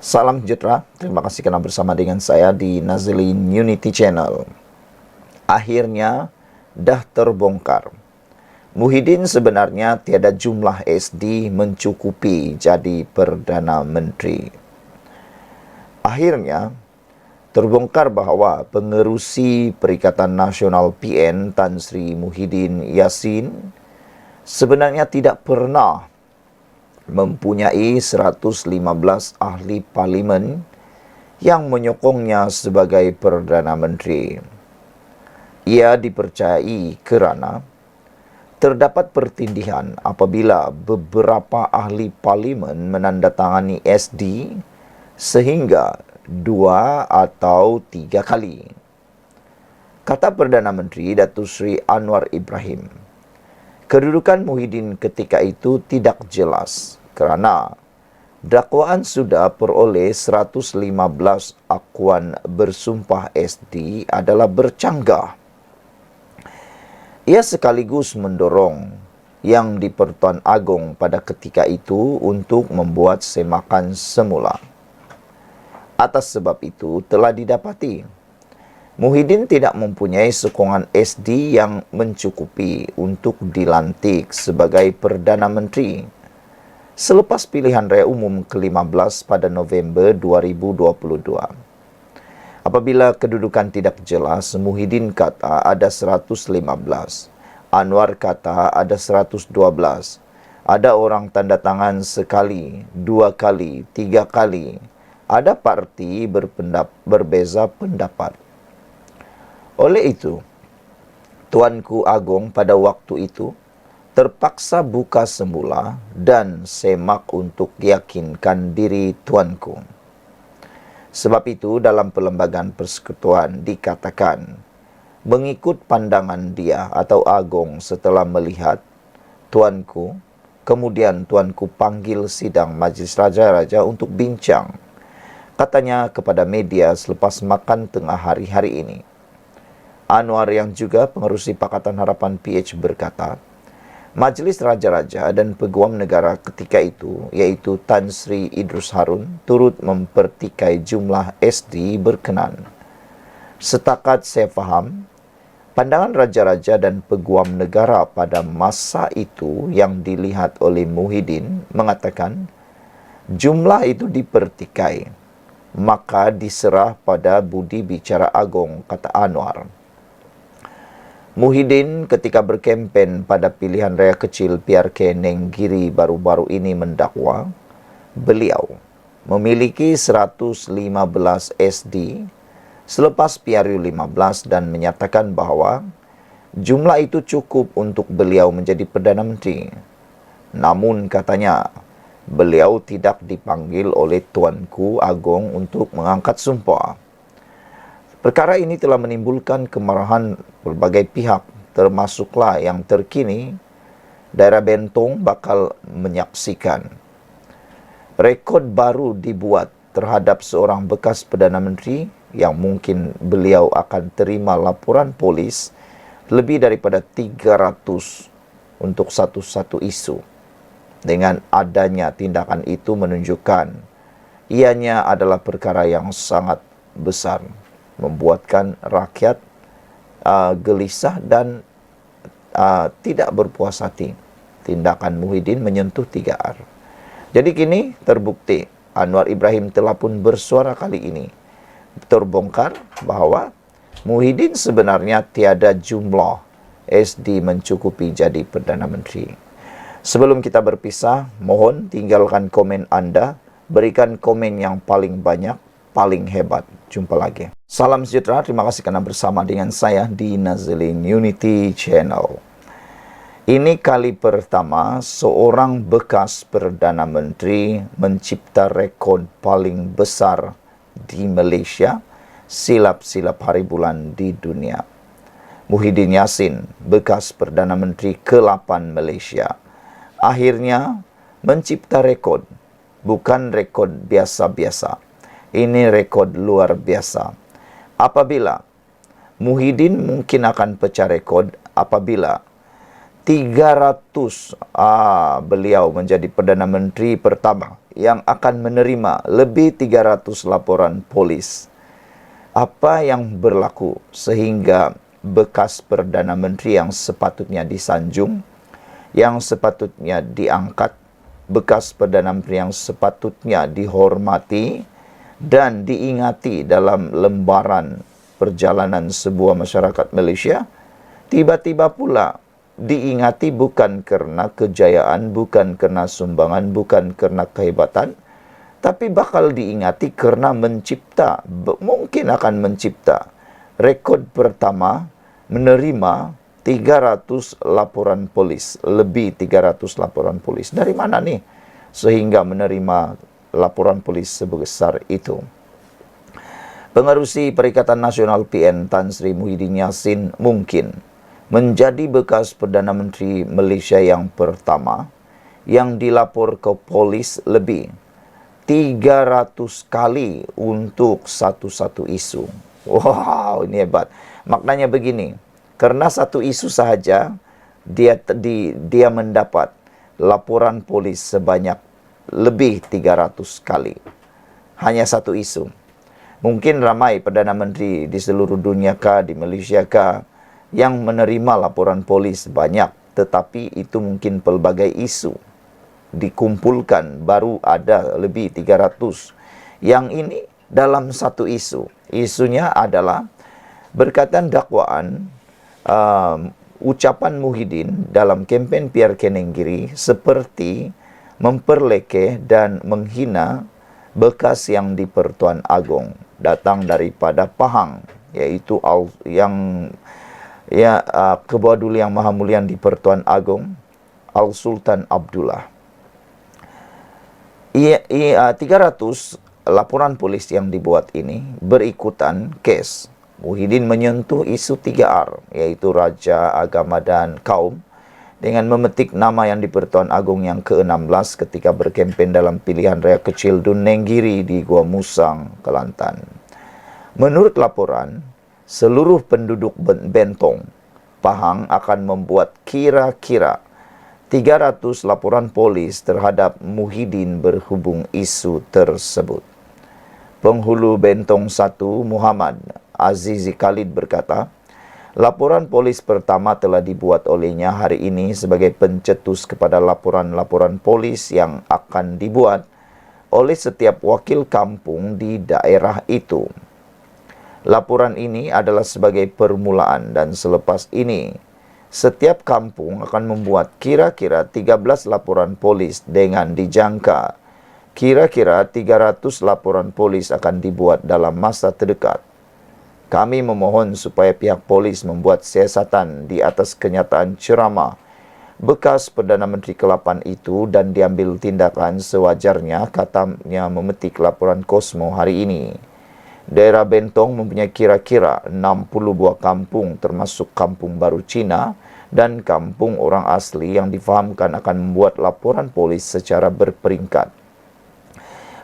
Salam sejahtera, terima kasih karena bersama dengan saya di Nazilin Unity Channel. Akhirnya dah terbongkar. Muhyiddin sebenarnya tiada jumlah SD mencukupi jadi Perdana Menteri. Akhirnya terbongkar bahawa pengerusi Perikatan Nasional PN Tan Sri Muhyiddin Yassin sebenarnya tidak pernah mempunyai 115 ahli parlimen yang menyokongnya sebagai Perdana Menteri. Ia dipercayai kerana terdapat pertindihan apabila beberapa ahli parlimen menandatangani SD sehingga 2 atau 3 kali. Kata Perdana Menteri Datuk Seri Anwar Ibrahim, kedudukan Muhyiddin ketika itu tidak jelas kerana dakwaan sudah peroleh 115 akuan bersumpah SD adalah bercanggah. Ia sekaligus mendorong Yang di-Pertuan Agong pada ketika itu untuk membuat semakan semula. Atas sebab itu telah didapati Muhyiddin tidak mempunyai sokongan SD yang mencukupi untuk dilantik sebagai Perdana Menteri selepas pilihan raya umum ke-15 pada November 2022. Apabila kedudukan tidak jelas, Muhyiddin kata ada 115, Anwar kata ada 112, ada orang tanda tangan sekali, 2 kali, 3 kali, ada parti berbeza pendapat. Oleh itu, Tuanku Agong pada waktu itu terpaksa buka semula dan semak untuk yakinkan diri Tuanku. Sebab itu dalam Perlembagaan Persekutuan dikatakan, mengikut pandangan dia atau Agong setelah melihat Tuanku, kemudian Tuanku panggil sidang Majlis Raja-Raja untuk bincang. Katanya kepada media selepas makan tengah hari-hari ini. Anwar yang juga pengerusi Pakatan Harapan PH berkata, Majlis Raja-Raja dan Peguam Negara ketika itu, iaitu Tan Sri Idrus Harun, turut mempertikai jumlah SD berkenan. Setakat saya faham, pandangan Raja-Raja dan Peguam Negara pada masa itu yang dilihat oleh Muhyiddin mengatakan, jumlah itu dipertikai, maka diserah pada Budi Bicara Agong, kata Anwar. Muhyiddin ketika berkempen pada pilihan raya kecil PRK Nenggiri baru-baru ini mendakwa, beliau memiliki 115 SD selepas PRU 15 dan menyatakan bahawa jumlah itu cukup untuk beliau menjadi Perdana Menteri. Namun katanya, beliau tidak dipanggil oleh Tuanku Agong untuk mengangkat sumpah. Perkara ini telah menimbulkan kemarahan berbagai pihak, termasuklah yang terkini, daerah Bentong bakal menyaksikan. Rekod baru dibuat terhadap seorang bekas Perdana Menteri yang mungkin beliau akan terima laporan polis lebih daripada 300 untuk satu-satu isu. Dengan adanya tindakan itu menunjukkan ianya adalah perkara yang sangat besar, membuatkan rakyat gelisah dan tidak berpuas hati. Tindakan Muhyiddin menyentuh 3R. Jadi kini terbukti Anwar Ibrahim telah pun bersuara kali ini. Terbongkar bahawa Muhyiddin sebenarnya tiada jumlah SD mencukupi jadi Perdana Menteri. Sebelum kita berpisah, mohon tinggalkan komen anda, berikan komen yang paling banyak, paling hebat. Jumpa lagi. Salam sejahtera, terima kasih karena bersama dengan saya di Nazilin Unity Channel. Ini kali pertama seorang bekas Perdana Menteri mencipta rekod paling besar di Malaysia, silap-silap hari bulan di dunia. Muhyiddin Yassin, bekas Perdana Menteri ke-8 Malaysia, akhirnya mencipta rekod, bukan rekod biasa-biasa. Ini rekod luar biasa. Apabila Muhyiddin mungkin akan pecah rekod apabila 300 beliau menjadi Perdana Menteri pertama yang akan menerima lebih 300 laporan polis. Apa yang berlaku sehingga bekas Perdana Menteri yang sepatutnya disanjung, yang sepatutnya diangkat, bekas Perdana Menteri yang sepatutnya dihormati dan diingati dalam lembaran perjalanan sebuah masyarakat Malaysia, tiba-tiba pula diingati bukan karena kejayaan, bukan karena sumbangan, bukan karena kehebatan, tapi bakal diingati karena mungkin akan mencipta rekod pertama menerima 300 laporan polis, lebih 300 laporan polis. Dari mana nih sehingga menerima laporan polis sebesar itu? Pengerusi Perikatan Nasional PN Tan Sri Muhyiddin Yassin mungkin menjadi bekas Perdana Menteri Malaysia yang pertama yang dilapor ke polis lebih 300 kali untuk satu-satu isu. Wow, ini hebat. Maknanya begini, karena satu isu sahaja dia mendapat laporan polis sebanyak lebih 300 kali. Hanya satu isu. Mungkin ramai Perdana Menteri di seluruh dunia kah, di Malaysia kah, yang menerima laporan polis banyak, tetapi itu mungkin pelbagai isu dikumpulkan baru ada lebih 300. Yang ini dalam satu isu. Isunya adalah berkaitan dakwaan ucapan Muhyiddin dalam kempen PRK Nenggiri seperti memperlekeh dan menghina bekas yang di Pertuan Agong, datang daripada Pahang, yaitu Ketua Duli Yang Maha Mulia di Pertuan Agong, Al-Sultan Abdullah. 300 laporan polis yang dibuat ini berikutan kes. Muhyiddin menyentuh isu 3R, yaitu Raja, Agama dan Kaum, dengan memetik nama yang di Pertuan Agong yang ke-16 ketika berkempen dalam pilihan raya kecil Dun Nenggiri di Gua Musang, Kelantan. Menurut laporan, seluruh penduduk Bentong, Pahang akan membuat kira-kira 300 laporan polis terhadap Muhyiddin berhubung isu tersebut. Penghulu Bentong 1 Muhammad Azizi Khalid berkata, laporan polis pertama telah dibuat olehnya hari ini sebagai pencetus kepada laporan-laporan polis yang akan dibuat oleh setiap wakil kampung di daerah itu. Laporan ini adalah sebagai permulaan dan selepas ini setiap kampung akan membuat kira-kira 13 laporan polis dengan dijangka kira-kira 300 laporan polis akan dibuat dalam masa terdekat. Kami memohon supaya pihak polis membuat siasatan di atas kenyataan ceramah bekas Perdana Menteri ke-8 itu dan diambil tindakan sewajarnya, katanya memetik laporan Kosmo hari ini. Daerah Bentong mempunyai kira-kira 60 buah kampung termasuk Kampung Baru Cina dan kampung orang asli yang difahamkan akan membuat laporan polis secara berperingkat.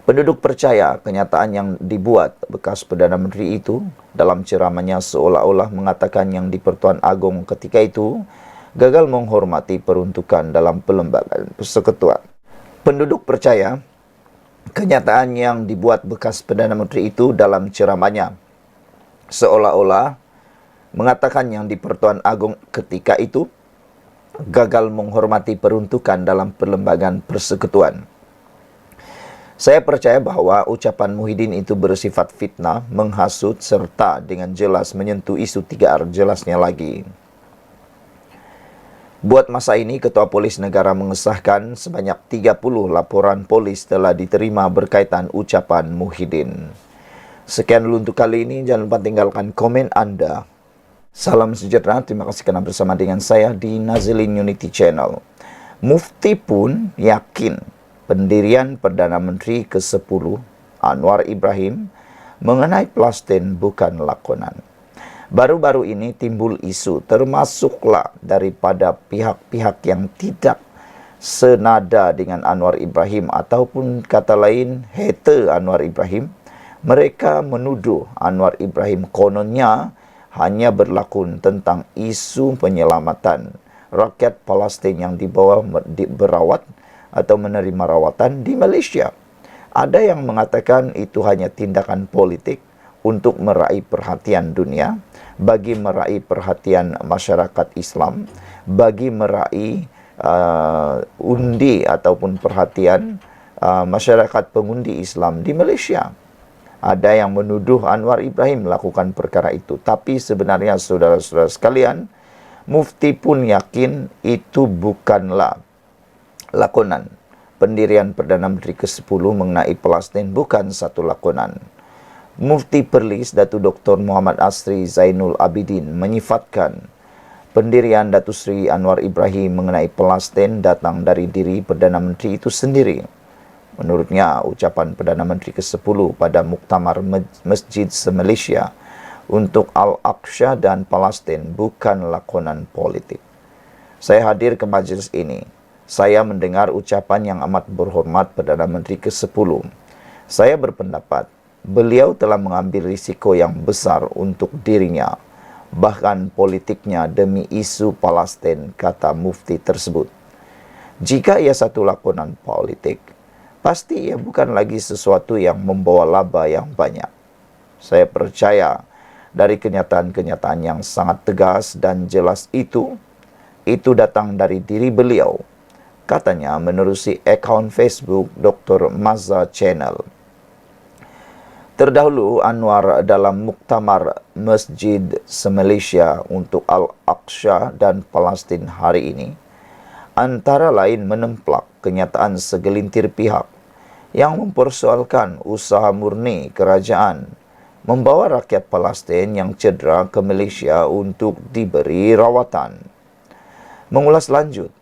Penduduk percaya kenyataan yang dibuat bekas Perdana Menteri itu dalam ceramahnya seolah-olah mengatakan yang di Pertuan Agong ketika itu gagal menghormati peruntukan dalam pelembagaan persekutuan. Penduduk percaya kenyataan yang dibuat bekas Perdana Menteri itu dalam ceramahnya seolah-olah mengatakan yang di Pertuan Agong ketika itu gagal menghormati peruntukan dalam perlembagaan persekutuan. Saya percaya bahwa ucapan Muhyiddin itu bersifat fitnah, menghasut, serta dengan jelas menyentuh isu 3R jelasnya lagi. Buat masa ini, Ketua Polis Negara mengesahkan sebanyak 30 laporan polis telah diterima berkaitan ucapan Muhyiddin. Sekian dulu untuk kali ini, jangan lupa tinggalkan komen Anda. Salam sejahtera, terima kasih kerana bersama dengan saya di Nazilin Unity Channel. Mufti pun yakin pendirian Perdana Menteri ke-10 Anwar Ibrahim mengenai Palestin bukan lakonan. Baru-baru ini timbul isu termasuklah daripada pihak-pihak yang tidak senada dengan Anwar Ibrahim ataupun kata lain hater Anwar Ibrahim. Mereka menuduh Anwar Ibrahim kononnya hanya berlakon tentang isu penyelamatan rakyat Palestin yang berawat atau menerima rawatan di Malaysia. Ada yang mengatakan itu hanya tindakan politik untuk meraih perhatian dunia, bagi meraih perhatian masyarakat Islam, bagi meraih undi ataupun perhatian masyarakat pengundi Islam di Malaysia. Ada yang menuduh Anwar Ibrahim melakukan perkara itu. Tapi sebenarnya saudara-saudara sekalian, Mufti pun yakin itu bukanlah lakonan. Pendirian Perdana Menteri ke-10 mengenai Palestin bukan satu lakonan. Mufti Perlis Datuk Dr. Muhammad Asri Zainul Abidin menyifatkan pendirian Datuk Seri Anwar Ibrahim mengenai Palestin datang dari diri Perdana Menteri itu sendiri. Menurutnya, ucapan Perdana Menteri ke-10 pada Muktamar Masjid se-Malaysia untuk Al-Aqsa dan Palestin bukan lakonan politik. Saya hadir ke majlis ini. Saya mendengar ucapan yang amat berhormat Perdana Menteri ke-10. Saya berpendapat, beliau telah mengambil risiko yang besar untuk dirinya, bahkan politiknya demi isu Palestin, kata Mufti tersebut. Jika ia satu lakonan politik, pasti ia bukan lagi sesuatu yang membawa laba yang banyak. Saya percaya dari kenyataan-kenyataan yang sangat tegas dan jelas itu datang dari diri beliau. Katanya menerusi akaun Facebook Dr. Mazza Channel. Terdahulu, Anwar dalam Muktamar Masjid se-Malaysia untuk Al-Aqsa dan Palestin hari ini, antara lain menemplak kenyataan segelintir pihak yang mempersoalkan usaha murni kerajaan membawa rakyat Palestin yang cedera ke Malaysia untuk diberi rawatan. Mengulas lanjut,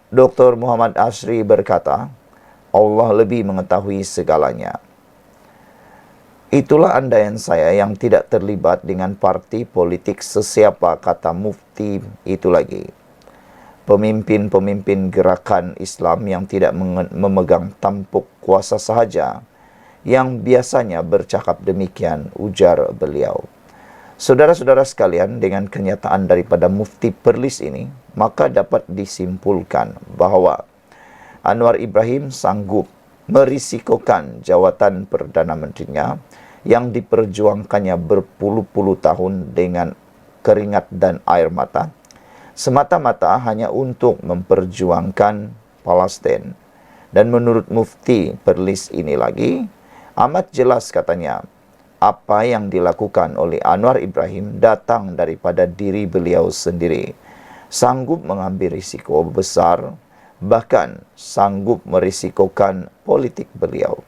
Dr. Muhammad Asri berkata, Allah lebih mengetahui segalanya. Itulah andaian saya yang tidak terlibat dengan parti politik sesiapa, kata Mufti itu lagi. Pemimpin-pemimpin gerakan Islam yang tidak memegang tampuk kuasa sahaja, yang biasanya bercakap demikian, ujar beliau. Saudara-saudara sekalian, dengan kenyataan daripada Mufti Perlis ini, maka dapat disimpulkan bahawa Anwar Ibrahim sanggup merisikokan jawatan Perdana Menterinya yang diperjuangkannya berpuluh-puluh tahun dengan keringat dan air mata, semata-mata hanya untuk memperjuangkan Palestin. Dan menurut Mufti Perlis ini lagi, amat jelas katanya, apa yang dilakukan oleh Anwar Ibrahim datang daripada diri beliau sendiri. Sanggup mengambil risiko besar, bahkan sanggup merisikokan politik beliau.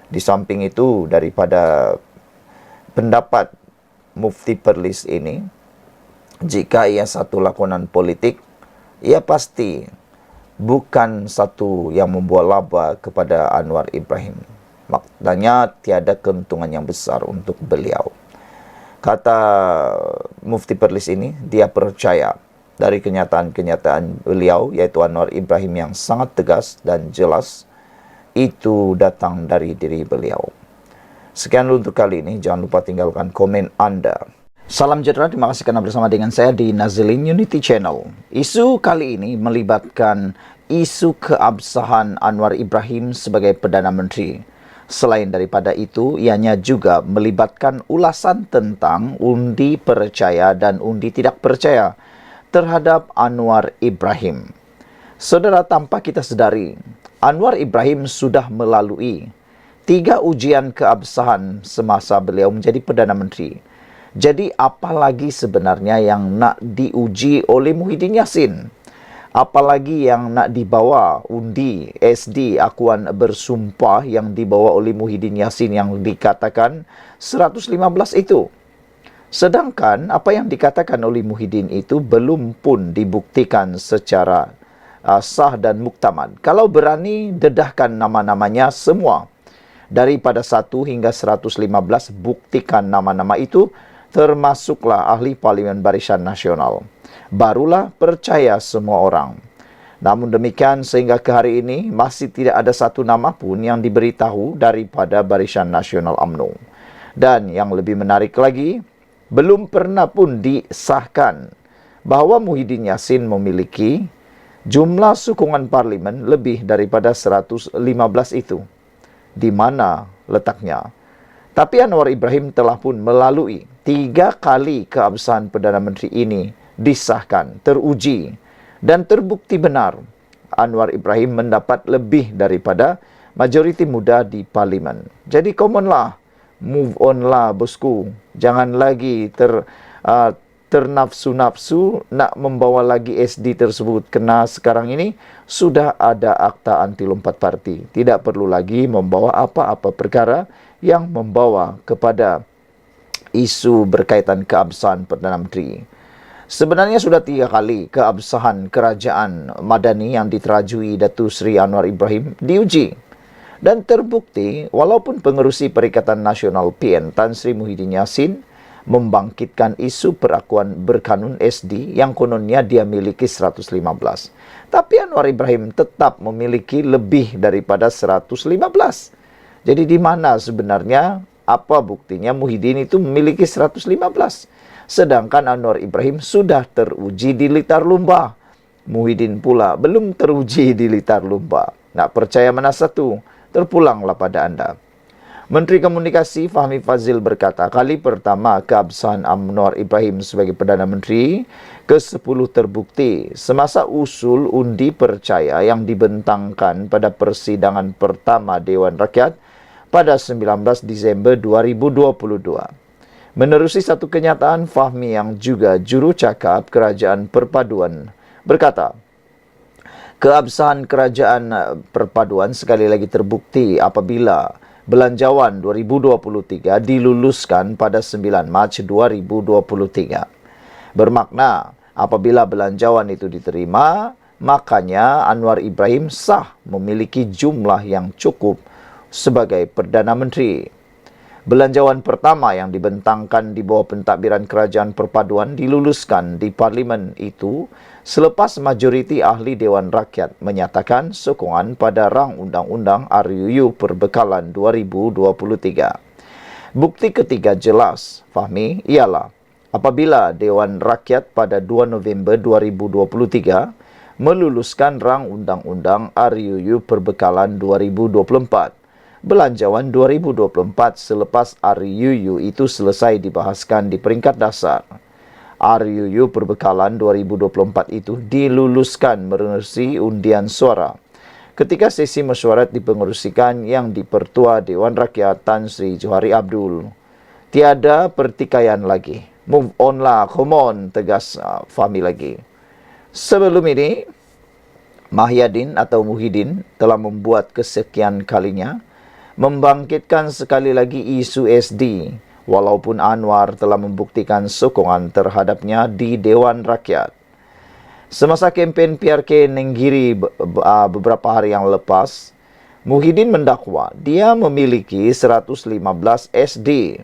Di samping itu, daripada pendapat Mufti Perlis ini, jika ia satu lakonan politik, ia pasti bukan satu yang membawa laba kepada Anwar Ibrahim. Maknanya tiada keuntungan yang besar untuk beliau. Kata Mufti Perlis ini, dia percaya dari kenyataan-kenyataan beliau, yaitu Anwar Ibrahim yang sangat tegas dan jelas, itu datang dari diri beliau. Sekian dulu untuk kali ini. Jangan lupa tinggalkan komen Anda. Salam sejahtera, terima kasih karena bersama dengan saya di Nazilin Unity Channel. Isu kali ini melibatkan isu keabsahan Anwar Ibrahim sebagai Perdana Menteri. Selain daripada itu, ianya juga melibatkan ulasan tentang undi percaya dan undi tidak percaya terhadap Anwar Ibrahim. Saudara, tanpa kita sedari, Anwar Ibrahim sudah melalui 3 ujian keabsahan semasa beliau menjadi Perdana Menteri. Jadi, apa lagi sebenarnya yang nak diuji oleh Muhyiddin Yassin? Apalagi yang nak dibawa undi SD akuan bersumpah yang dibawa oleh Muhyiddin Yassin yang dikatakan 115 itu. Sedangkan apa yang dikatakan oleh Muhyiddin itu belum pun dibuktikan secara sah dan muktamad. Kalau berani dedahkan nama-namanya semua. Daripada 1 hingga 115 buktikan nama-nama itu, termasuklah ahli Parlimen Barisan Nasional. Barulah percaya semua orang. Namun demikian, sehingga ke hari ini masih tidak ada satu nama pun yang diberitahu daripada Barisan Nasional UMNO. Dan yang lebih menarik lagi, belum pernah pun disahkan bahwa Muhyiddin Yassin memiliki jumlah sokongan parlimen lebih daripada 115 itu. Di mana letaknya? Tapi Anwar Ibrahim telah pun melalui 3 kali keabsahan Perdana Menteri ini disahkan, teruji, dan terbukti benar. Anwar Ibrahim mendapat lebih daripada majoriti muda di parlimen. Jadi come on lah, move on lah bosku. Jangan lagi ternafsu-nafsu nak membawa lagi SD tersebut, kena sekarang ini sudah ada akta anti lompat parti. Tidak perlu lagi membawa apa-apa perkara yang membawa kepada isu berkaitan keabsahan Perdana Menteri. Sebenarnya sudah 3 kali keabsahan kerajaan Madani yang diterajui Datuk Seri Anwar Ibrahim diuji dan terbukti walaupun pengerusi Perikatan Nasional PN Tan Sri Muhyiddin Yassin membangkitkan isu perakuan berkanun SD yang kononnya dia miliki 115. Tapi Anwar Ibrahim tetap memiliki lebih daripada 115. Jadi di mana sebenarnya, apa buktinya Muhyiddin itu memiliki 115? Sedangkan Anwar Ibrahim sudah teruji di Litar Lumba. Muhyiddin pula belum teruji di Litar Lumba. Nak percaya mana satu? Terpulanglah pada anda. Menteri Komunikasi Fahmi Fadzil berkata, kali pertama keabsahan Anwar Ibrahim sebagai Perdana Menteri ke-10 terbukti semasa usul undi percaya yang dibentangkan pada persidangan pertama Dewan Rakyat pada 19 Disember 2022. Menerusi satu kenyataan, Fahmi yang juga juru cakap Kerajaan Perpaduan berkata, keabsahan Kerajaan Perpaduan sekali lagi terbukti apabila Belanjawan 2023 diluluskan pada 9 Mac 2023. Bermakna apabila belanjawan itu diterima, makanya Anwar Ibrahim sah memiliki jumlah yang cukup sebagai Perdana Menteri. Belanjawan pertama yang dibentangkan di bawah pentadbiran Kerajaan Perpaduan diluluskan di Parlimen itu selepas majoriti ahli Dewan Rakyat menyatakan sokongan pada rang Undang-Undang RUU Perbekalan 2023. Bukti ketiga jelas, Fahmi, ialah apabila Dewan Rakyat pada 2 November 2023 meluluskan rang Undang-Undang RUU Perbekalan 2024. Belanjawan 2024 selepas RUU itu selesai dibahaskan di peringkat dasar. RUU Perbekalan 2024 itu diluluskan menerusi undian suara. Ketika sesi mesyuarat dipengerusikan yang dipertua Dewan Rakyat Tan Sri Johari Abdul. Tiada pertikaian lagi. Move on lah, come on, tegas Fahmi lagi. Sebelum ini, Muhyiddin telah membuat kesekian kalinya membangkitkan sekali lagi isu SD, walaupun Anwar telah membuktikan sokongan terhadapnya di Dewan Rakyat. Semasa kempen PRK Nenggiri beberapa hari yang lepas, Muhyiddin mendakwa dia memiliki 115 SD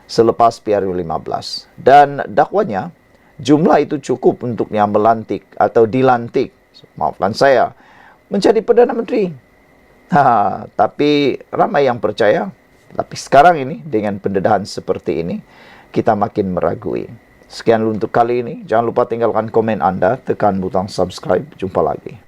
selepas PRU 15. Dan dakwanya, jumlah itu cukup untuknya dilantik, maafkan saya, menjadi Perdana Menteri. Tapi ramai yang percaya. Tapi sekarang ini dengan pendedahan seperti ini, kita makin meragui. Sekian untuk kali ini. Jangan lupa tinggalkan komen Anda, tekan butang subscribe. Jumpa lagi.